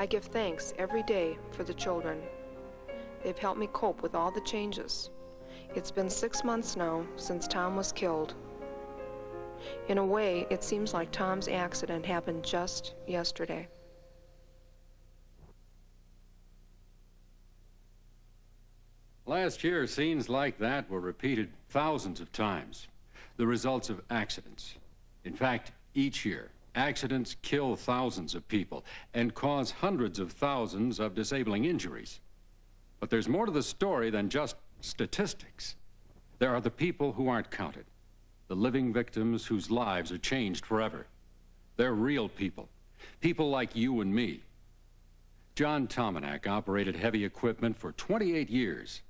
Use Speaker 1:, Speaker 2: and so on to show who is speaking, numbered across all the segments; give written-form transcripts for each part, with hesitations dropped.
Speaker 1: I give thanks every day for the children. They've helped me cope with all the changes. It's been 6 months now since Tom was killed. In a way, it seems like Tom's accident happened just yesterday.
Speaker 2: Last year, scenes like that were repeated thousands of times. The results of accidents. In fact, each year, accidents kill thousands of people and cause hundreds of thousands of disabling injuries. But there's more to the story than just statistics. There are the people who aren't counted, the living victims whose lives are changed forever. They're real people, people like you and me. John Dominic operated heavy equipment for 28 years.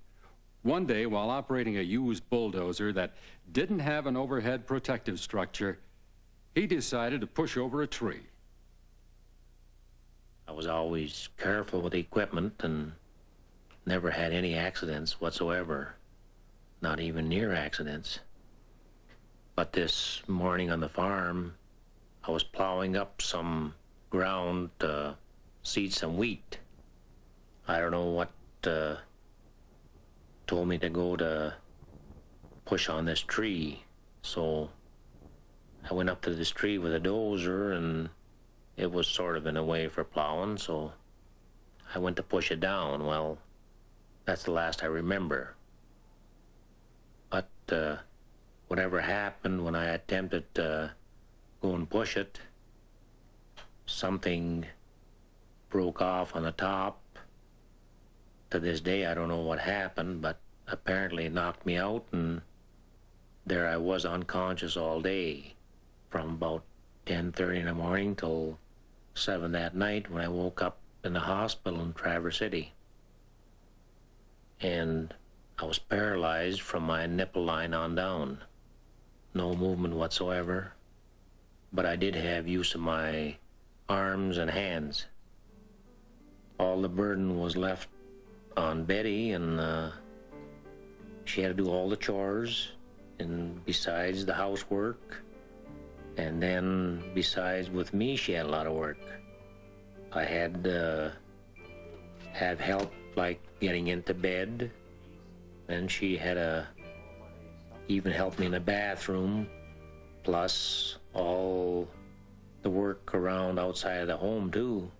Speaker 2: One day, while operating a used bulldozer that didn't have an overhead protective structure, he decided to push over a tree.
Speaker 3: I was always careful with the equipment and never had any accidents whatsoever, not even near accidents. But this morning on the farm, I was plowing up some ground to seed some wheat. I don't know what told me to go to push on this tree, so I went up to this tree with a dozer, and it was sort of in a way for plowing, so I went to push it down. Well, that's the last I remember. But whatever happened when I attempted to go and push it, something broke off on the top. To this day, I don't know what happened, but apparently it knocked me out, and there I was unconscious all day, from about 10:30 in the morning till 7 that night when I woke up in the hospital in Traverse City. And I was paralyzed from my nipple line on down. No movement whatsoever, but I did have use of my arms and hands. All the burden was left on Betty, and she had to do all the chores, and besides the housework, and then besides with me, she had a lot of work. I had to have help like getting into bed, and she had to even help me in the bathroom, plus all the work around outside of the home too.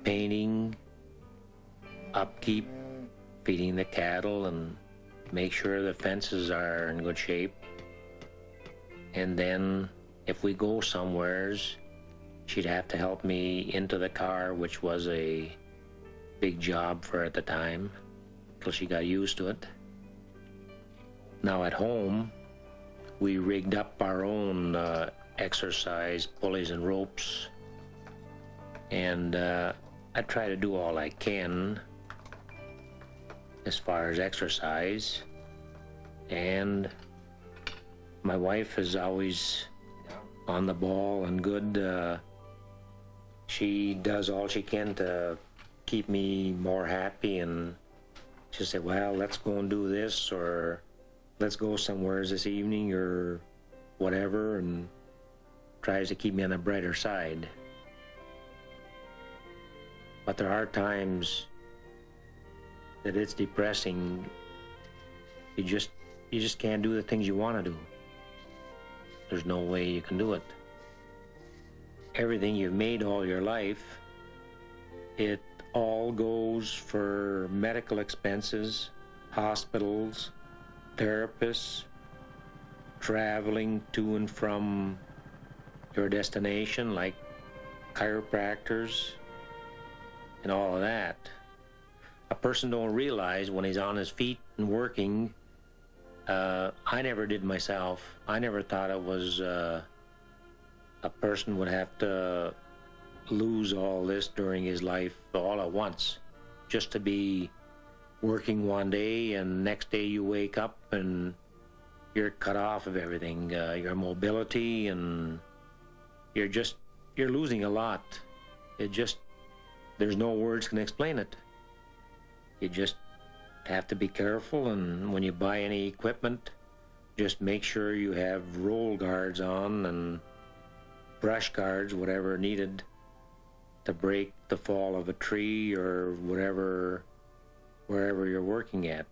Speaker 3: Painting, upkeep, feeding the cattle, and make sure the fences are in good shape. And then if we go somewheres, she'd have to help me into the car, which was a big job for her at the time, till she got used to it. Now at home, we rigged up our own exercise pulleys and ropes, and I try to do all I can as far as exercise, and my wife is always on the ball and good. She does all she can to keep me more happy, and she'll say, well, let's go and do this, or let's go somewhere this evening, or whatever, and tries to keep me on the brighter side. But there are times that it's depressing. You just can't do the things you want to do. There's no way you can do it. Everything you've made all your life, it all goes for medical expenses, hospitals, therapists, traveling to and from your destination, like chiropractors, and all of that. A person don't realize when he's on his feet and working. I never did myself. I never thought it was a person would have to lose all this during his life all at once, just to be working one day and next day you wake up and you're cut off of everything, your mobility, and you're losing a lot. There's no words can explain it. You just have to be careful, and when you buy any equipment, just make sure you have roll guards on and brush guards, whatever needed, to break the fall of a tree or whatever, wherever you're working at.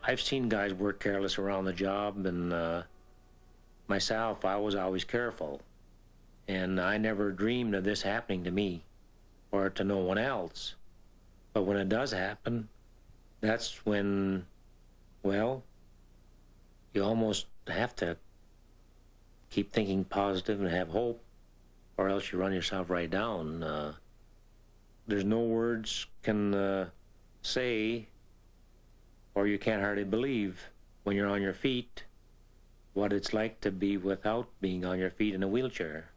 Speaker 3: I've seen guys work careless around the job, and myself, I was always careful. And I never dreamed of this happening to me or to no one else. But when it does happen, that's when, well, you almost have to keep thinking positive and have hope, or else you run yourself right down. There's no words can say, or you can't hardly believe when you're on your feet what it's like to be without being on your feet in a wheelchair.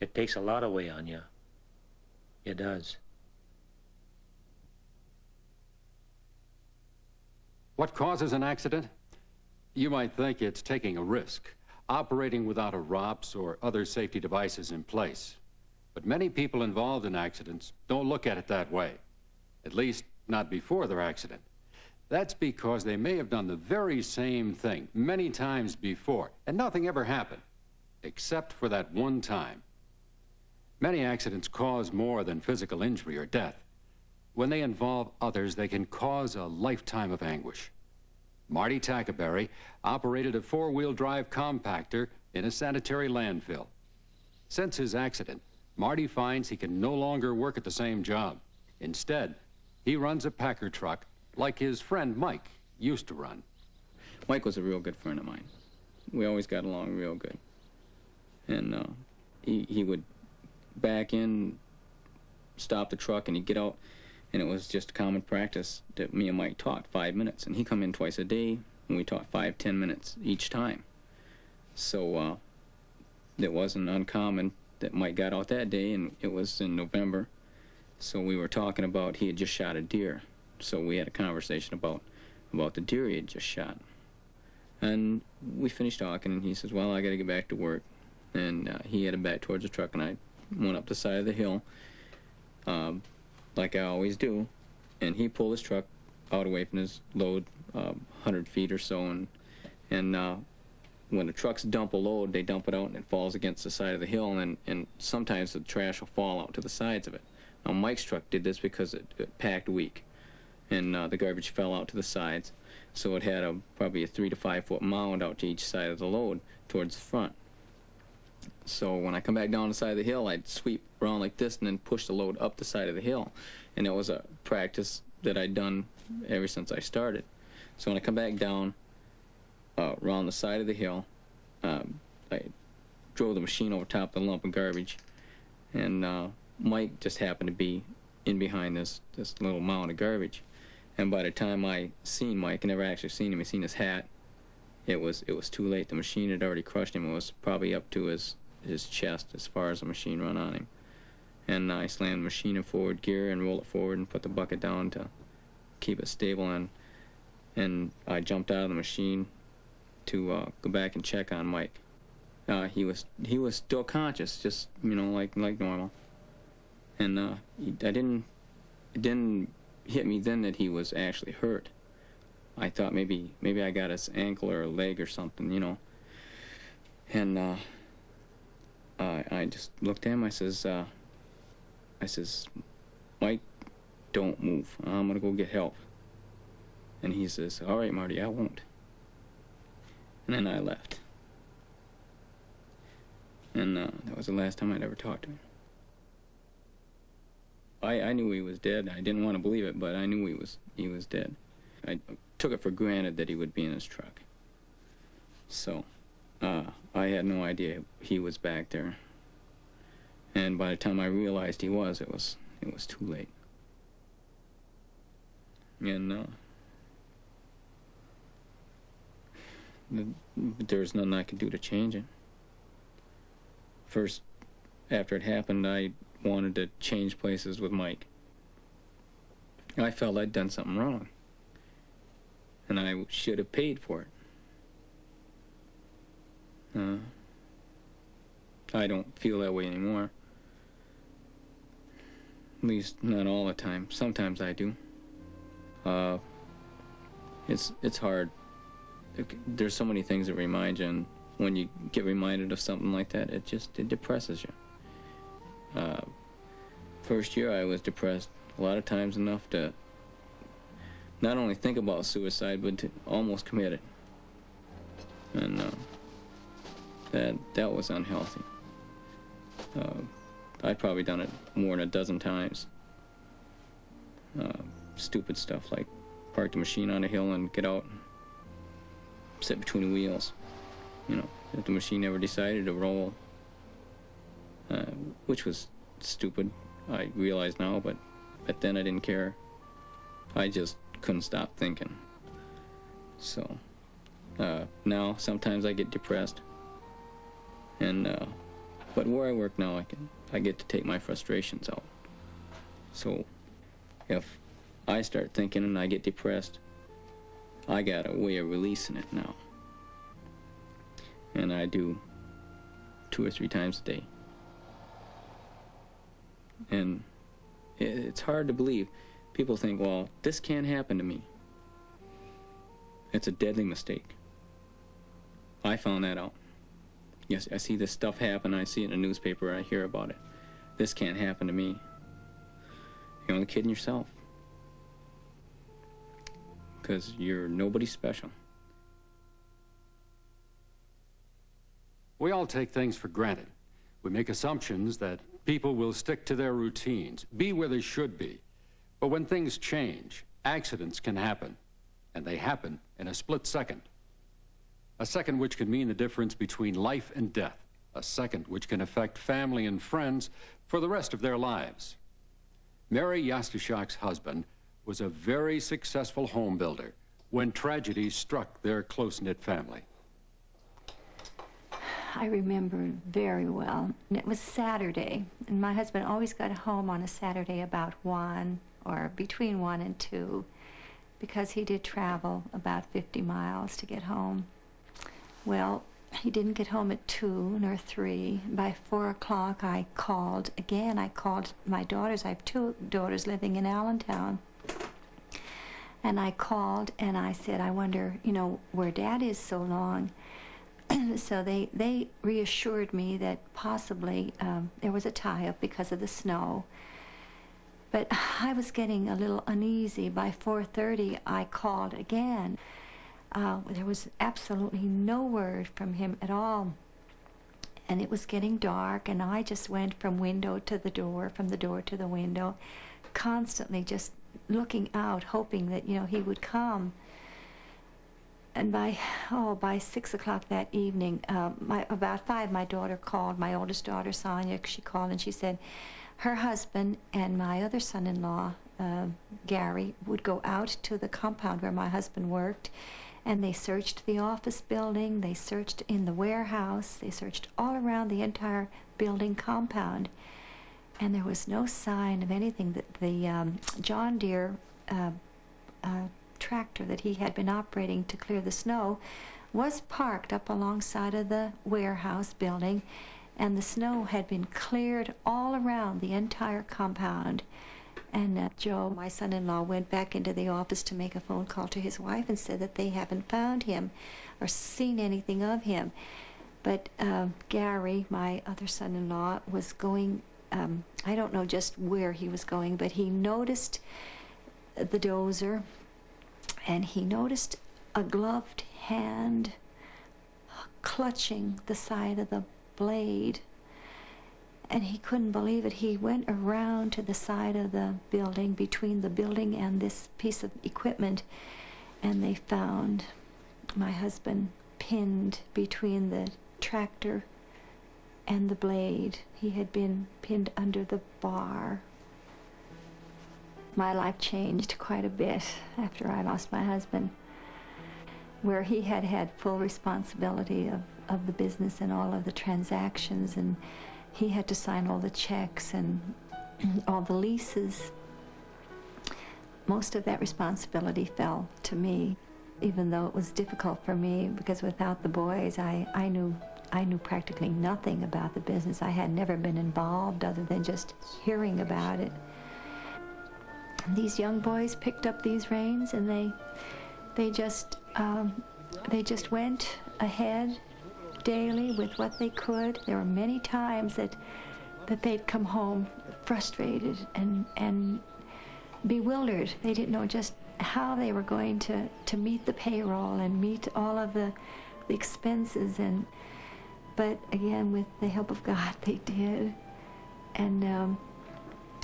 Speaker 3: It takes a lot away on you. It does.
Speaker 2: What causes an accident? You might think it's taking a risk, operating without a ROPS or other safety devices in place. But many people involved in accidents don't look at it that way, at least not before their accident. That's because they may have done the very same thing many times before, and nothing ever happened, except for that one time. Many accidents cause more than physical injury or death. When they involve others, they can cause a lifetime of anguish. Marty Tackleberry operated a four-wheel drive compactor in a sanitary landfill. Since his accident, Marty finds he can no longer work at the same job. Instead, he runs a packer truck like his friend Mike used to run.
Speaker 4: Mike was a real good friend of mine. We always got along real good. And he would back in, stop the truck, and he'd get out, and it was just common practice that me and Mike talked 5 minutes. And he'd come in twice a day, and we talked 5-10 minutes each time. So it wasn't uncommon that Mike got out that day, and it was in November. So we were talking about he had just shot a deer. So we had a conversation about the deer he had just shot. And we finished talking, and he says, well, I got to get back to work. And he headed back towards the truck, and I went up the side of the hill, like I always do. And he pulled his truck out away from his load, 100 feet or so. And when the trucks dump a load, they dump it out, and it falls against the side of the hill. And sometimes the trash will fall out to the sides of it. Now, Mike's truck did this because it packed weak. And the garbage fell out to the sides, so it had probably a 3 to 5 foot mound out to each side of the load towards the front. So when I come back down the side of the hill, I'd sweep around like this and then push the load up the side of the hill. And it was a practice that I'd done ever since I started. So when I come back down around the side of the hill, I drove the machine over top of the lump of garbage, and Mike just happened to be in behind this little mound of garbage. And by the time I seen Mike, I never actually seen him, I seen his hat, it was too late. The machine had already crushed him. It was probably up to his chest as far as the machine run on him. And I slammed the machine in forward gear and rolled it forward and put the bucket down to keep it stable. And I jumped out of the machine to go back and check on Mike. He was still conscious, just like normal. And it didn't hit me then that he was actually hurt. I thought maybe I got his ankle or a leg or something, And I just looked at him. I says, Mike, don't move. I'm gonna go get help. And he says, all right, Marty, I won't. And then I left. And that was the last time I'd ever talked to him. I knew he was dead. I didn't want to believe it, but I knew he was dead. I took it for granted that he would be in his truck. So I had no idea he was back there. And by the time I realized he was, it was too late. And there was nothing I could do to change it. First, after it happened, I wanted to change places with Mike. I felt I'd done something wrong, and I should have paid for it. I don't feel that way anymore. At least not all the time. Sometimes I do. It's hard. There's so many things that remind you, and when you get reminded of something like that, it depresses you. First year I was depressed a lot of times, enough to not only think about suicide, but to almost commit it. And that was unhealthy. I'd probably done it more than a dozen times. Stupid stuff like park the machine on a hill and get out, sit between the wheels. You know, if the machine never decided to roll, which was stupid, I realize now, but then I didn't care. I just couldn't stop thinking. So now sometimes I get depressed, and but where I work now, I get to take my frustrations out. So if I start thinking and I get depressed, I got a way of releasing it now, and I do 2 or 3 times a day. And it's hard to believe. People think, well, this can't happen to me. It's a deadly mistake. I found that out. Yes, I see this stuff happen, I see it in the newspaper, I hear about it. This can't happen to me. You're only kidding yourself. Because you're nobody special.
Speaker 2: We all take things for granted. We make assumptions that people will stick to their routines, be where they should be. But when things change, accidents can happen, and they happen in a split second. A second which can mean the difference between life and death. A second which can affect family and friends for the rest of their lives. Mary Yawstashak's husband was a very successful home builder when tragedy struck their close-knit family.
Speaker 5: I remember very well. It was Saturday, and my husband always got home on a Saturday about 1 or between 1 and 2, because he did travel about 50 miles to get home. Well, he didn't get home at 2 nor 3. By 4 o'clock, I called again. I called my daughters. I have 2 daughters living in Allentown. And I called and I said, I wonder, you know, where Dad is so long. So they reassured me that possibly there was a tie-up because of the snow. But I was getting a little uneasy. By 4:30, I called again. There was absolutely no word from him at all. And it was getting dark, and I just went from window to the door, from the door to the window, constantly just looking out, hoping that, you know, he would come. And by 6 o'clock that evening, about 5, my daughter called, my oldest daughter, Sonia. She called and she said her husband and my other son-in-law, Gary, would go out to the compound where my husband worked, and they searched the office building, they searched in the warehouse, they searched all around the entire building compound, and there was no sign of anything. That the John Deere tractor that he had been operating to clear the snow was parked up alongside of the warehouse building, and the snow had been cleared all around the entire compound. And Joe, my son-in-law, went back into the office to make a phone call to his wife and said that they haven't found him or seen anything of him. But Gary, my other son-in-law, was going, I don't know just where he was going, but he noticed the dozer, and he noticed a gloved hand clutching the side of the blade. And he couldn't believe it. He went around to the side of the building, between the building and this piece of equipment, and they found my husband pinned between the tractor and the blade. He had been pinned under the bar. My life changed quite a bit after I lost my husband, where he had had full responsibility of the business and all of the transactions, and he had to sign all the checks and all the leases. Most of that responsibility fell to me, even though it was difficult for me, because without the boys, I knew practically nothing about the business. I had never been involved other than just hearing about it. These young boys picked up these reins, and they just went ahead daily with what they could. There were many times that that they'd come home frustrated and bewildered. They didn't know just how they were going to meet the payroll and meet all of the expenses, but again, with the help of God, they did, and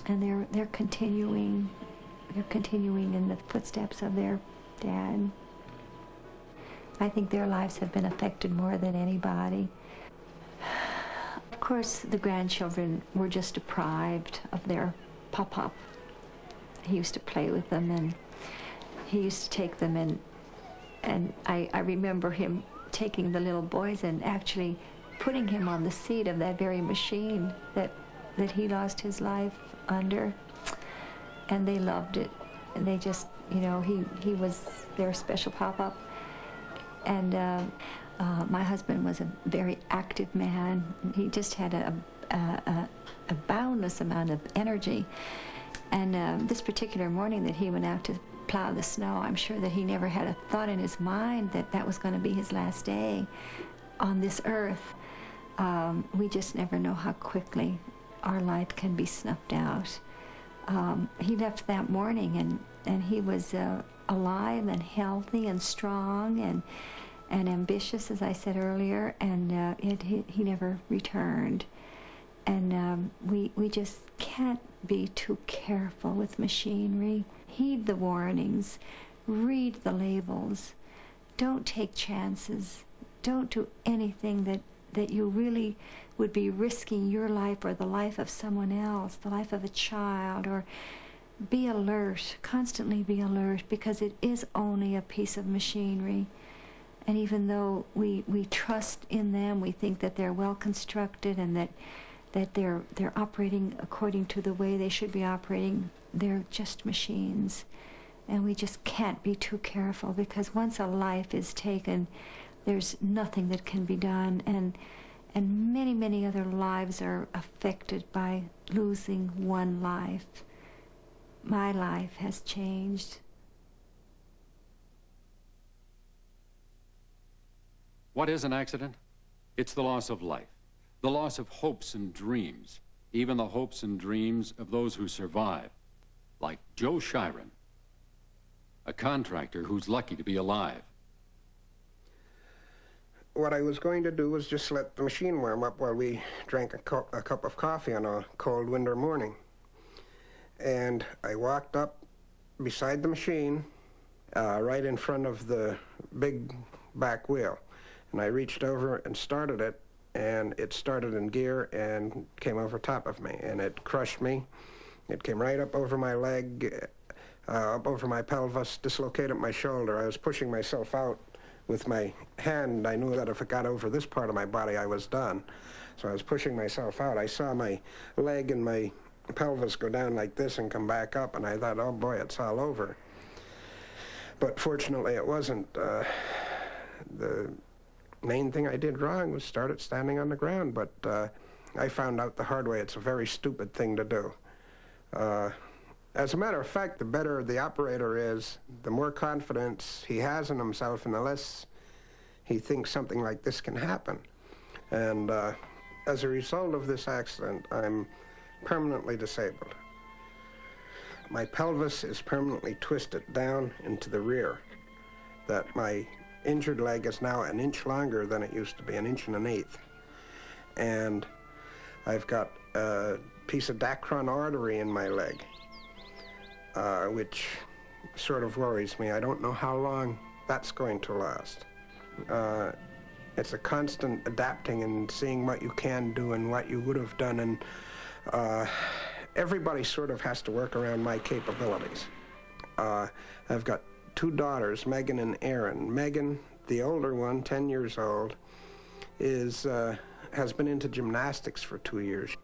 Speaker 5: they're continuing in the footsteps of their dad. I think their lives have been affected more than anybody. Of course, the grandchildren were just deprived of their pop-up. He used to play with them, and he used to take them in, and I remember him taking the little boys and actually putting him on the seat of that very machine that he lost his life under, and they loved it, and they just, you know, he was their special pop-up. And my husband was a very active man. He just had a boundless amount of energy. And this particular morning that he went out to plow the snow, I'm sure that he never had a thought in his mind that that was going to be his last day on this earth. We just never know how quickly our life can be snuffed out. He left that morning, and he was alive and healthy and strong and ambitious, as I said earlier, and he never returned. And we just can't be too careful with machinery. Heed the warnings, read the labels, don't take chances, don't do anything that you really would be risking your life or the life of someone else, the life of a child, or be alert, constantly be alert, because it is only a piece of machinery. And even though we trust in them, we think that they're well constructed and that they're operating according to the way they should be operating, they're just machines. And we just can't be too careful, because once a life is taken, there's nothing that can be done. And many, many other lives are affected by losing one life. My life has changed.
Speaker 2: What is an accident? It's the loss of life, the loss of hopes and dreams, even the hopes and dreams of those who survive, like Joe Siren, a contractor who's lucky to be alive.
Speaker 6: What I was going to do was just let the machine warm up while we drank a cup of coffee on a cold winter morning. And I walked up beside the machine, right in front of the big back wheel. And I reached over and started it, and it started in gear and came over top of me, and it crushed me. It came right up over my leg, up over my pelvis, dislocated my shoulder. I was pushing myself out with my hand. I knew that if it got over this part of my body, I was done. So I was pushing myself out. I saw my leg and my pelvis go down like this and come back up, and I thought, oh boy, it's all over. But fortunately it wasn't. The main thing I did wrong was started standing on the ground, but I found out the hard way it's a very stupid thing to do. As a matter of fact, the better the operator is, the more confidence he has in himself, and the less he thinks something like this can happen. And as a result of this accident, I'm permanently disabled. My pelvis is permanently twisted down into the rear. That my injured leg is now an inch longer than it used to be, 1 1/8 inches. And I've got a piece of Dacron artery in my leg, which sort of worries me. I don't know how long that's going to last. It's a constant adapting and seeing what you can do and what you would have done, and everybody sort of has to work around my capabilities. I've got 2 daughters, Megan and Erin. Megan, the older one, 10 years old, has been into gymnastics for 2 years.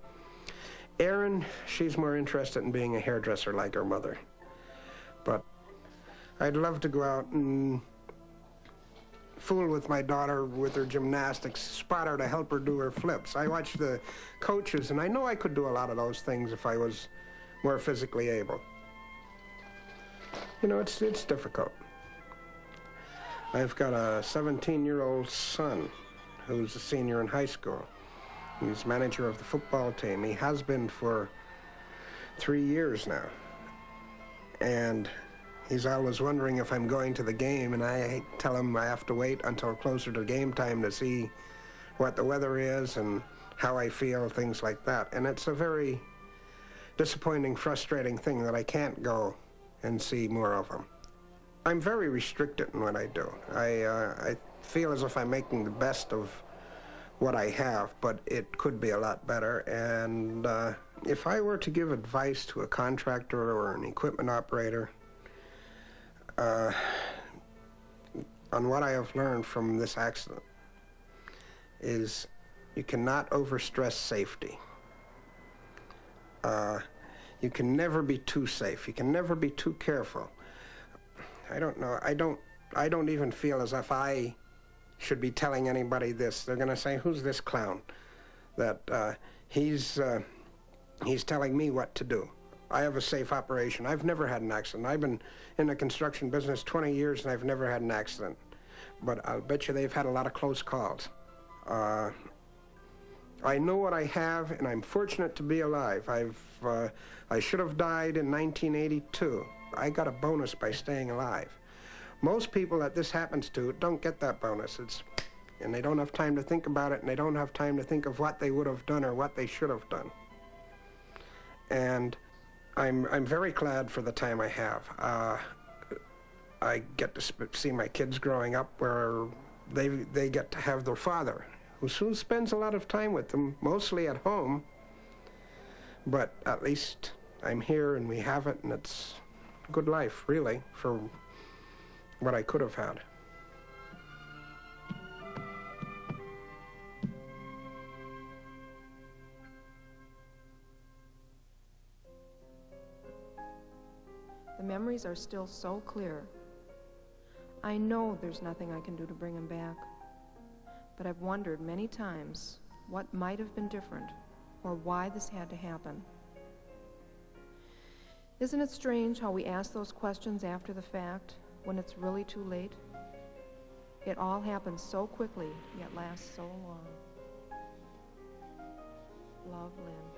Speaker 6: Erin, she's more interested in being a hairdresser like her mother. But I'd love to go out and fool with my daughter with her gymnastics, spot her to help her do her flips. I watch the coaches, and I know I could do a lot of those things if I was more physically able. You know, it's difficult. I've got a 17-year-old son who's a senior in high school. He's manager of the football team. He has been for 3 years now. And he's always wondering if I'm going to the game, and I tell him I have to wait until closer to game time to see what the weather is and how I feel, things like that. And it's a very disappointing, frustrating thing that I can't go and see more of him. I'm very restricted in what I do. I feel as if I'm making the best of what I have, but it could be a lot better. And if I were to give advice to a contractor or an equipment operator on what I have learned from this accident, is you cannot overstress safety. You can never be too safe. You can never be too careful. I don't know. I don't even feel as if I should be telling anybody this. They're going to say, "Who's this clown?" That he's telling me what to do. I have a safe operation. I've never had an accident. I've been in the construction business 20 years and I've never had an accident. But I'll bet you they've had a lot of close calls. I know what I have, and I'm fortunate to be alive. I should have died in 1982. I got a bonus by staying alive. Most people that this happens to don't get that bonus. And they don't have time to think about it, and they don't have time to think of what they would have done or what they should have done. And I'm very glad for the time I have. I get to see my kids growing up where they get to have their father, who soon spends a lot of time with them, mostly at home. But at least I'm here and we have it, and it's a good life, really, for what I could have had.
Speaker 1: The memories are still so clear. I know there's nothing I can do to bring him back, but I've wondered many times what might have been different or why this had to happen. Isn't it strange how we ask those questions after the fact, when it's really too late? It all happens so quickly, yet lasts so long. Love, Lynn.